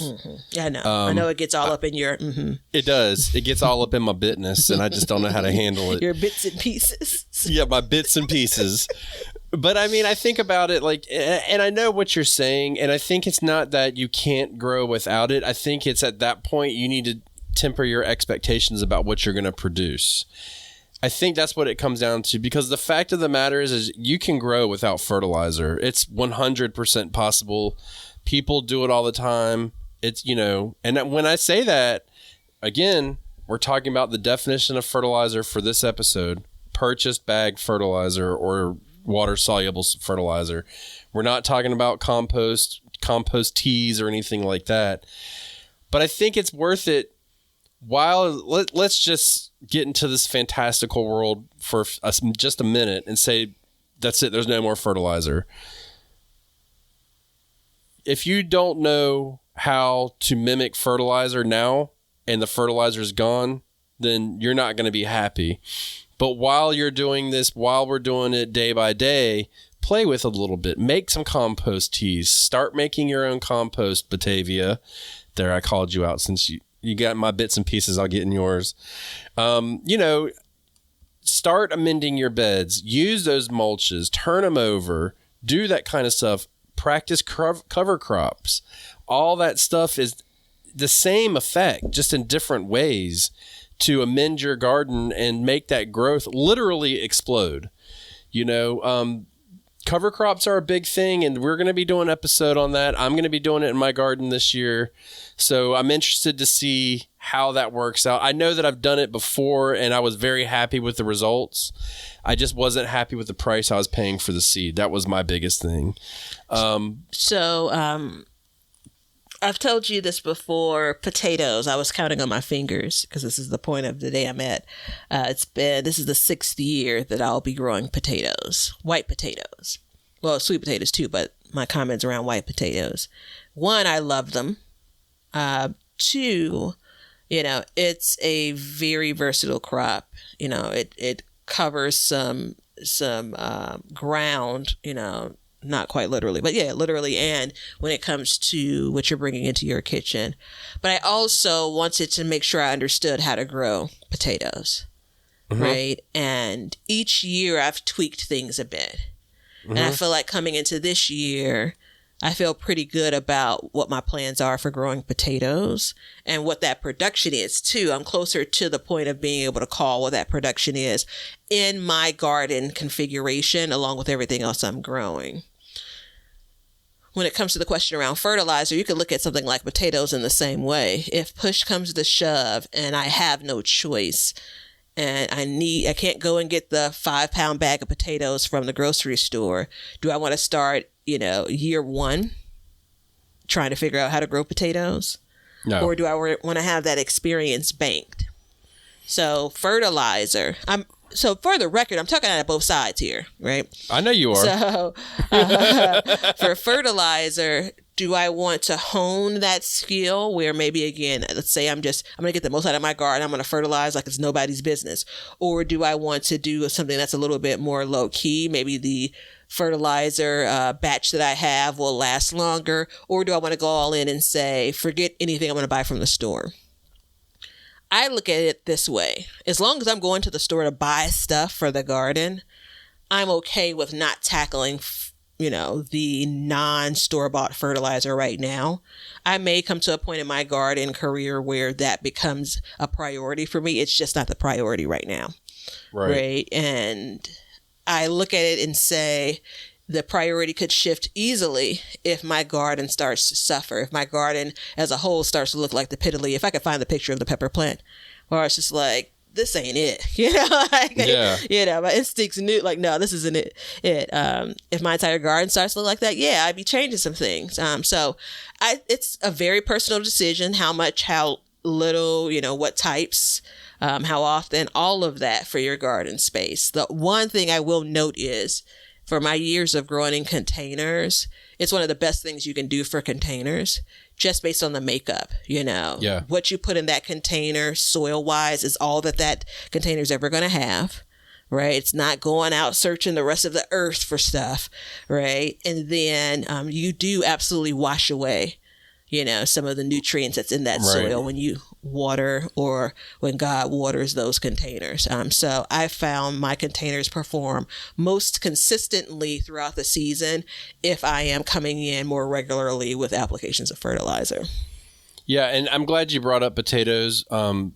Yeah, I know. I know it gets all up in your... It does. It gets all up in my business, and I just don't know how to handle it. Your bits and pieces. Yeah, my bits and pieces. But I mean, I think about it like, and I know what you're saying, and I think it's not that you can't grow without it. I think it's at that point you need to temper your expectations about what you're going to produce. I think that's what it comes down to, because the fact of the matter is you can grow without fertilizer. It's 100% possible. People do it all the time. It's, and when I say that, again, we're talking about the definition of fertilizer for this episode, purchased bagged fertilizer or water soluble fertilizer. We're not talking about compost teas or anything like that. But I think it's worth it. While let's just get into this fantastical world for just a minute and say, that's it, there's no more fertilizer. If you don't know how to mimic fertilizer now and the fertilizer is gone, then you're not going to be happy. But while you're doing this, while we're doing it day by day, play with a little bit. Make some compost teas. Start making your own compost, Batavia. There, I called you out since you got my bits and pieces. I'll get in yours. Start amending your beds. Use those mulches. Turn them over. Do that kind of stuff. Practice cover crops. All that stuff is the same effect, just in different ways, to amend your garden and make that growth literally explode. Cover crops are a big thing, and we're going to be doing an episode on that. I'm going to be doing it in my garden this year. So I'm interested to see how that works out. I know that I've done it before, and I was very happy with the results. I just wasn't happy with the price I was paying for the seed. That was my biggest thing. I've told you this before. Potatoes, I was counting on my fingers because this is the point of the day I'm at. This is the 6th year that I'll be growing potatoes, white potatoes. Well, sweet potatoes too, but my comments around white potatoes. 1, I love them. 2, it's a very versatile crop. It covers some ground, not quite literally, but yeah, literally. And when it comes to what you're bringing into your kitchen, but I also wanted to make sure I understood how to grow potatoes, right? And each year I've tweaked things a bit. And I feel like coming into this year, I feel pretty good about what my plans are for growing potatoes and what that production is too. I'm closer to the point of being able to call what that production is in my garden configuration, along with everything else I'm growing. When it comes to the question around fertilizer, you could look at something like potatoes in the same way. If push comes to shove and I have no choice and I can't go and get the 5-pound bag of potatoes from the grocery store, do I want to start, year 1 trying to figure out how to grow potatoes? No. Or do I want to have that experience banked? So fertilizer, so for the record, I'm talking out of both sides here, right? I know you are. So for fertilizer, do I want to hone that skill where maybe, again, let's say I'm going to get the most out of my garden. I'm going to fertilize like it's nobody's business. Or do I want to do something that's a little bit more low key? Maybe the fertilizer batch that I have will last longer. Or do I want to go all in and say, forget anything I'm going to buy from the store? I look at it this way. As long as I'm going to the store to buy stuff for the garden, I'm okay with not tackling, the non-store-bought fertilizer right now. I may come to a point in my garden career where that becomes a priority for me. It's just not the priority right now. Right? And I look at it and say, the priority could shift easily if my garden starts to suffer, if my garden as a whole starts to look like the piddly, if I could find the picture of the pepper plant, or it's just like, this ain't it, my instincts knew, like, no, this isn't it. If my entire garden starts to look like that, yeah, I'd be changing some things. It's a very personal decision, how much, how little, what types, how often, all of that for your garden space. The one thing I will note is, for my years of growing in containers, it's one of the best things you can do for containers, just based on the makeup, Yeah. What you put in that container soil-wise is all that container's ever going to have, right? It's not going out searching the rest of the earth for stuff, right? And then you do absolutely wash away, some of the nutrients that's in that soil when you water or when God waters those containers. So I found my containers perform most consistently throughout the season if I am coming in more regularly with applications of fertilizer. Yeah, and I'm glad you brought up potatoes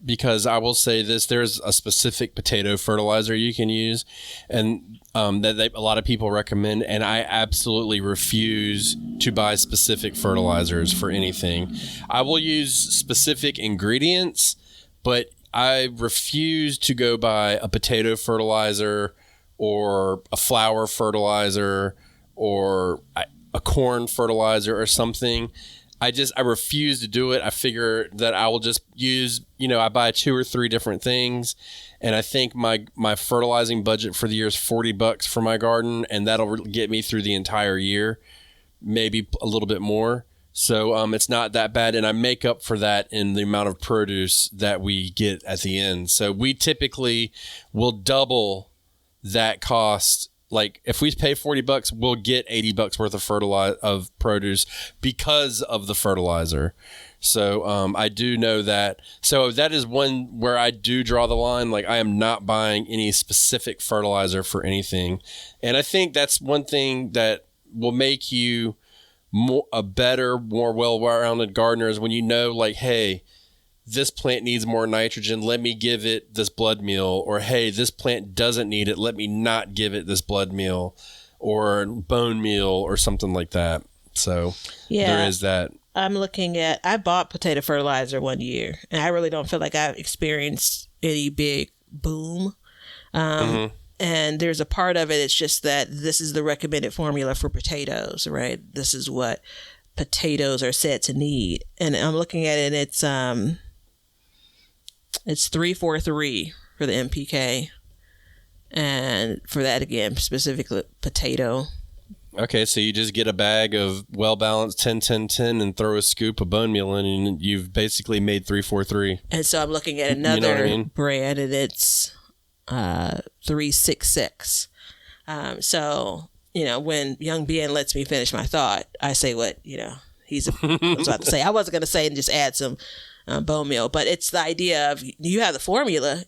because I will say this, there's a specific potato fertilizer you can use and that a lot of people recommend, and I absolutely refuse to buy specific fertilizers for anything. I will use specific ingredients, but I refuse to go buy a potato fertilizer or a flour fertilizer or a corn fertilizer or something. I refuse to do it. I figure that I will just use, I buy 2 or 3 different things, and I think my fertilizing budget for the year is $40 for my garden, and that'll get me through the entire year, maybe a little bit more. So it's not that bad, and I make up for that in the amount of produce that we get at the end. So we typically will double that cost. Like if we pay $40, we'll get $80 worth of produce because of the fertilizer. So I do know that. So that is one where I do draw the line. Like I am not buying any specific fertilizer for anything. And I think that's one thing that will make you a better, more well-rounded gardener is when you know, like, hey, this plant needs more nitrogen. Let me give it this blood meal. Or, hey, this plant doesn't need it. Let me not give it this blood meal or bone meal or something like that. So there is that. I bought potato fertilizer one year, and I really don't feel like I've experienced any big boom. And there's a part of it, it's just that this is the recommended formula for potatoes, right? This is what potatoes are said to need. And I'm looking at it, and it's 343 for the NPK. And for that, again, specifically potato. Okay, so you just get a bag of well-balanced 10-10-10 and throw a scoop of bone meal in, and you've basically made 343. And so I'm looking at another brand, and it's 366. So, when young Ben lets me finish my thought, I say what, I was about to say. I wasn't going to say and just add some bone meal, but it's the idea of you have the formula,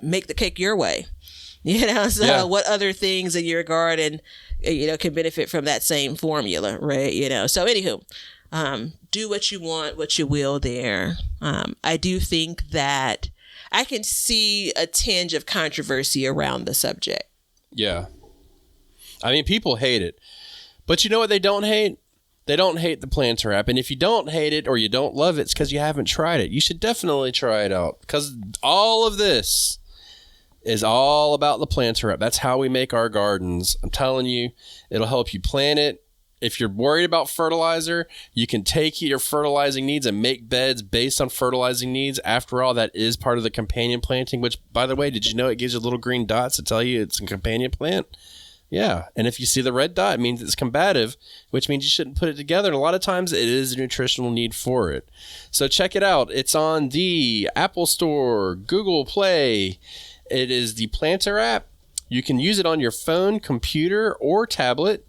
make the cake your way. What other things in your garden, can benefit from that same formula, right? So anywho, do what you want, what you will there. I do think that I can see a tinge of controversy around the subject. Yeah. I mean, people hate it. But you know what they don't hate? They don't hate the planter app. And if you don't hate it or you don't love it, it's because you haven't tried it. You should definitely try it out, because all of this is all about the planter app. That's how we make our gardens. I'm telling you, it'll help you plan it. If you're worried about fertilizer, you can take your fertilizing needs and make beds based on fertilizing needs. After all, that is part of the companion planting, which, by the way, did you know it gives you little green dots to tell you it's a companion plant? Yeah. And if you see the red dot, it means it's combative, which means you shouldn't put it together. And a lot of times it is a nutritional need for it. So check it out. It's on the Apple Store, Google Play. It is the Planter app. You can use it on your phone, computer, or tablet.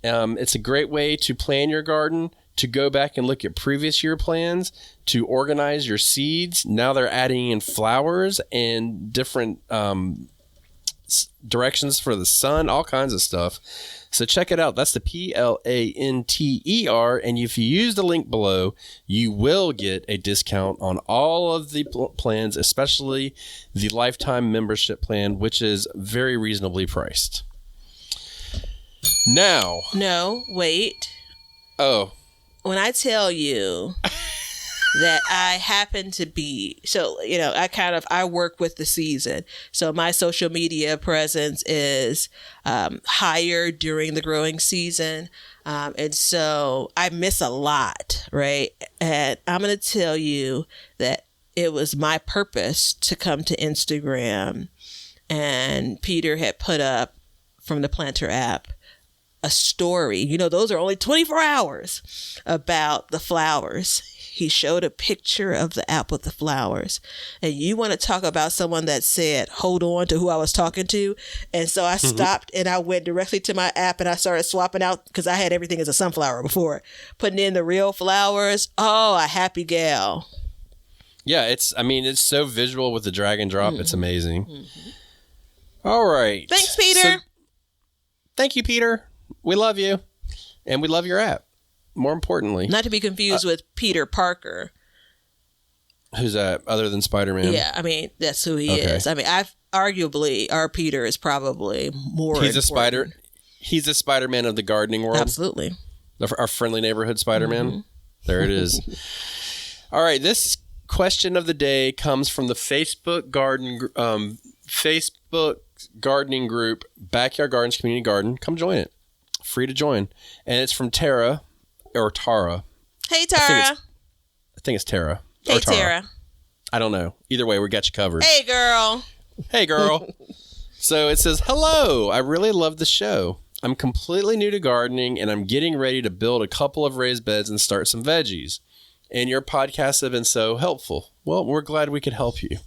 It's a great way to plan your garden, to go back and look at previous year plans, to organize your seeds. Now they're adding in flowers and different directions for the sun, all kinds of stuff. So check it out. That's the PLANTER. And if you use the link below, you will get a discount on all of the plans, especially the lifetime membership plan, which is very reasonably priced. Now. No, wait. Oh. When I tell you that I happen to be, so, I work with the season. So my social media presence is higher during the growing season. And so I miss a lot, right? And I'm going to tell you that it was my purpose to come to Instagram, and Peter had put up from the Planter app a story, those are only 24 hours, about the flowers. He showed a picture of the app with the flowers. And you want to talk about someone that said, hold on to who I was talking to. And so I stopped and I went directly to my app and I started swapping out, because I had everything as a sunflower before, putting in the real flowers. Oh, a happy gal. Yeah, it's so visual with the drag and drop. It's amazing. All right. Thanks, Peter. So, thank you, Peter. We love you, and we love your app, more importantly. Not to be confused with Peter Parker. Who's that, other than Spider-Man? Yeah, that's who he is. Arguably, our Peter is probably more important. He's a Spider-Man of the gardening world. Absolutely. Our friendly neighborhood Spider-Man. There it is. All right, this question of the day comes from the Facebook gardening group, Backyard Gardens Community Garden. Come join it. Free to join. And it's from Tara. Hey, Tara. I think it's Tara. Hey, or Tara. Tara. I don't know. Either way, we got you covered. Hey, girl. Hey, girl. So it says, hello. I really love the show. I'm completely new to gardening, and I'm getting ready to build a couple of raised beds and start some veggies. And your podcasts have been so helpful. Well, we're glad we could help you.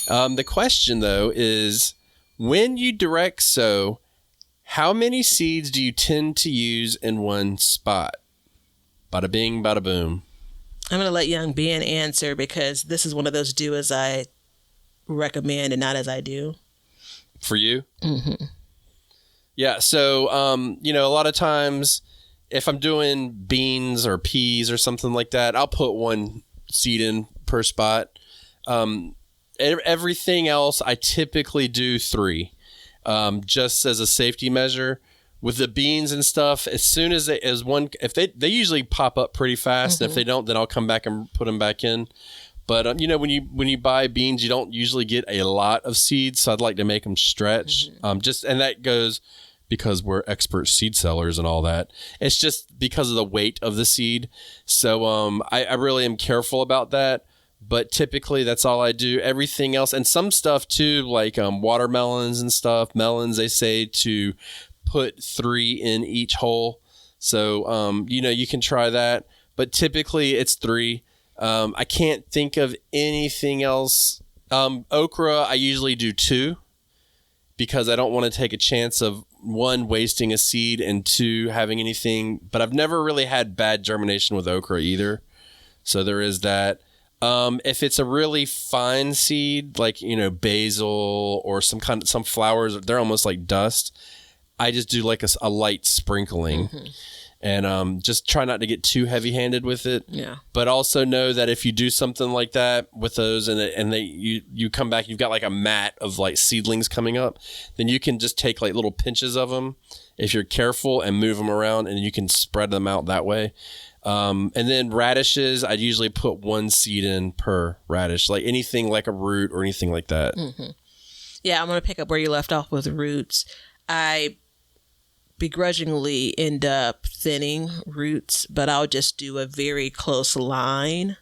The question, though, is when you direct sow, how many seeds do you tend to use in one spot? Bada bing, bada boom. I'm going to let young Ben answer because this is one of those do as I recommend and not as I do. For you? Mm-hmm. Yeah. So, a lot of times if I'm doing beans or peas or something like that, I'll put one seed in per spot. Everything else, I typically do 3, just as a safety measure. With the beans and stuff, as soon as if they usually pop up pretty fast, mm-hmm. and if they don't, then I'll come back and put them back in. But when you buy beans, you don't usually get a lot of seeds, so I'd like to make them stretch. Mm-hmm. And that goes because we're expert seed sellers and all that. It's just because of the weight of the seed. So I really am careful about that. But typically that's all I do. Everything else, and some stuff too, like watermelons and stuff, melons, they say to put 3 in each hole. So, you can try that, but typically it's 3. I can't think of anything else. Okra, I usually do 2 because I don't want to take a chance of 1, wasting a seed, and 2, having anything, but I've never really had bad germination with okra either. So there is that. If it's a really fine seed, like, basil or some flowers, they're almost like dust. I just do like a light sprinkling, mm-hmm. and just try not to get too heavy-handed with it. Yeah. But also know that if you do something like that with those, and you come back, you've got like a mat of like seedlings coming up, then you can just take like little pinches of them if you're careful and move them around, and you can spread them out that way. And then radishes, I'd usually put 1 seed in per radish, like anything like a root or anything like that. Mm-hmm. Yeah, I'm going to pick up where you left off with roots. I begrudgingly end up thinning roots, but I'll just do a very close line,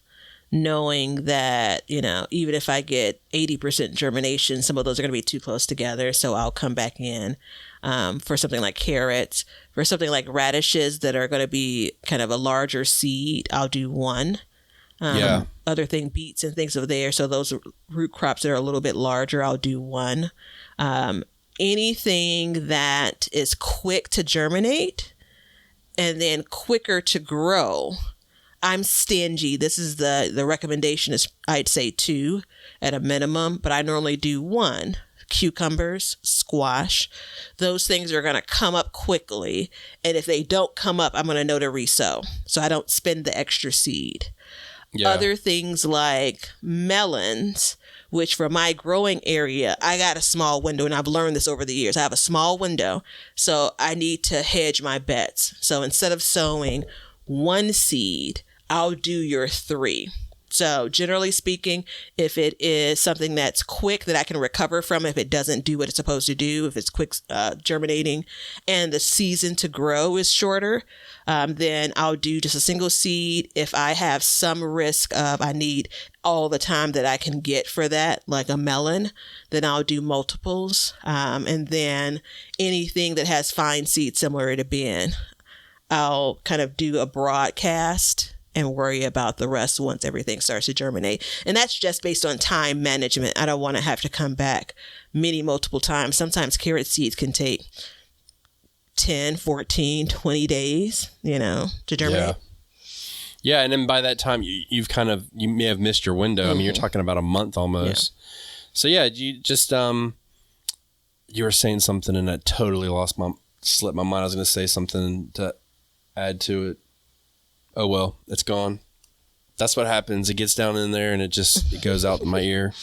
knowing that, even if I get 80% germination, some of those are going to be too close together. So I'll come back in for something like carrots. For something like radishes that are going to be kind of a larger seed, I'll do 1. Other thing, beets and things over there. So those root crops that are a little bit larger, I'll do 1. Anything that is quick to germinate and then quicker to grow, I'm stingy. This is the recommendation is I'd say 2 at a minimum, but I normally do 1. Cucumbers, squash, those things are going to come up quickly. And if they don't come up, I'm going to know to resow. So I don't spend the extra seed. Yeah. Other things like melons, which for my growing area, I got a small window, and I've learned this over the years. I have a small window, so I need to hedge my bets. So instead of sowing 1 seed, I'll do your 3. So generally speaking, if it is something that's quick that I can recover from, if it doesn't do what it's supposed to do, if it's quick germinating and the season to grow is shorter, then I'll do just a single seed. If I have some risk of I need all the time that I can get for that, like a melon, then I'll do multiples. And then anything that has fine seed similar to Ben, I'll kind of do a broadcast and worry about the rest once everything starts to germinate. And that's just based on time management. I don't want to have to come back multiple times. Sometimes carrot seeds can take 10, 14, 20 days, to germinate. Yeah. And then by that time you may have missed your window. Mm-hmm. I mean, you're talking about a month almost. Yeah. So yeah, you just, you were saying something and I totally slipped my mind. I was going to say something to add to it. Oh, well, it's gone. That's what happens. It gets down in there and it goes out in my ear.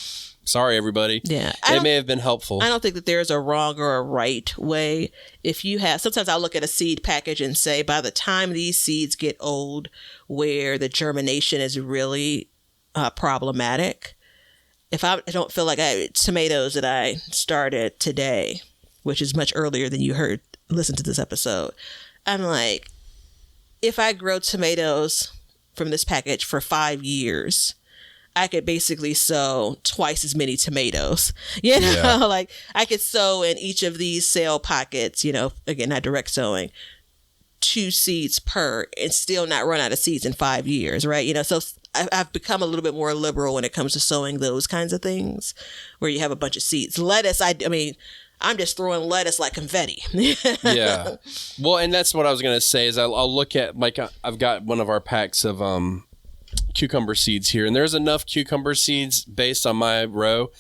Sorry, everybody. Yeah. It may have been helpful. I don't think that there's a wrong or a right way. Sometimes I'll look at a seed package and say, by the time these seeds get old, where the germination is really problematic, if I don't feel like tomatoes that I started today, which is much earlier than you listen to this episode, I'm like, if I grow tomatoes from this package for 5 years, I could basically sow twice as many tomatoes. You know, Yeah. like I could sow in each of these sale pockets, you know, again, not direct sowing, 2 seeds per, and still not run out of seeds in 5 years, right? You know, so I've become a little bit more liberal when it comes to sowing those kinds of things where you have a bunch of seeds. Lettuce, I mean, I'm just throwing lettuce like confetti. Yeah. Well, and that's what I was going to say is I'll look at, like, I've got one of our packs of cucumber seeds here, and there's enough cucumber seeds based on my row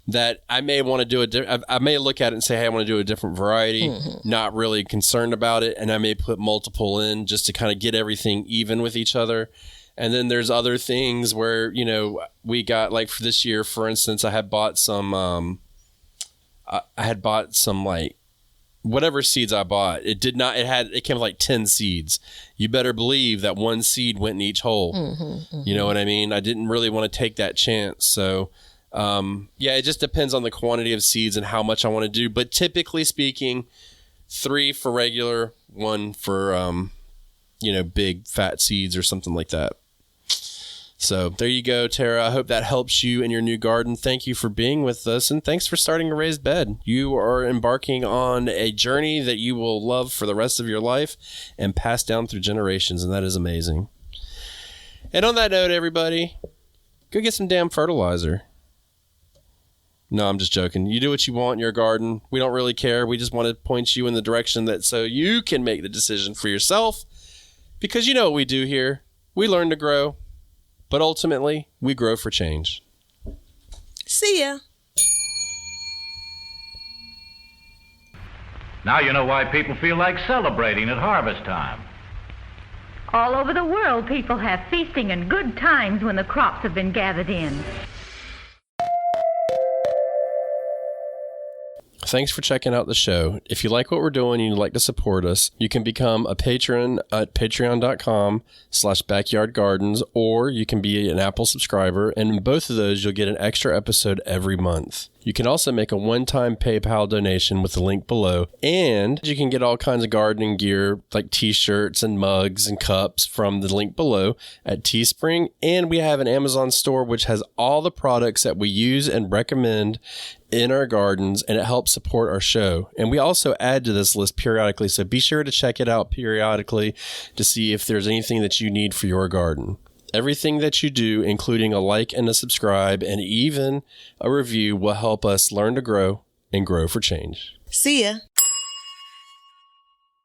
that I may want to do I may look at it and say, hey, I want to do a different variety, not really concerned about it, and I may put multiple in just to kind of get everything even with each other. And then there's other things where, you know, we got, like, for this year, for instance, I had bought some like whatever seeds I bought. It came with like 10 seeds. You better believe that one seed went in each hole. You know what I mean? I didn't really want to take that chance. So, yeah, it just depends on the quantity of seeds and how much I want to do. But typically speaking, 3 for regular, 1 for, big fat seeds or something like that. So there you go, Tara. I hope that helps you in your new garden. Thank you for being with us, and thanks for starting a raised bed. You are embarking on a journey that you will love for the rest of your life and pass down through generations, and that is amazing. And on that note, everybody, go get some damn fertilizer. No, I'm just joking. You do what you want in your garden. We don't really care. We just want to point you in the direction that so you can make the decision for yourself, because you know what we do here. We learn to grow. But ultimately, we grow for change. See ya. Now you know why people feel like celebrating at harvest time. All over the world, people have feasting and good times when the crops have been gathered in. Thanks for checking out the show. If you like what we're doing and you'd like to support us, you can become a patron at patreon.com/backyardgardens, or you can be an Apple subscriber, and in both of those, you'll get an extra episode every month. You can also make a one-time PayPal donation with the link below, and you can get all kinds of gardening gear like t-shirts and mugs and cups from the link below at Teespring, and we have an Amazon store which has all the products that we use and recommend in our gardens, and it helps support our show. And we also add to this list periodically, so be sure to check it out periodically to see if there's anything that you need for your garden. Everything that you do, including a like and a subscribe and even a review, will help us learn to grow and grow for change. See ya.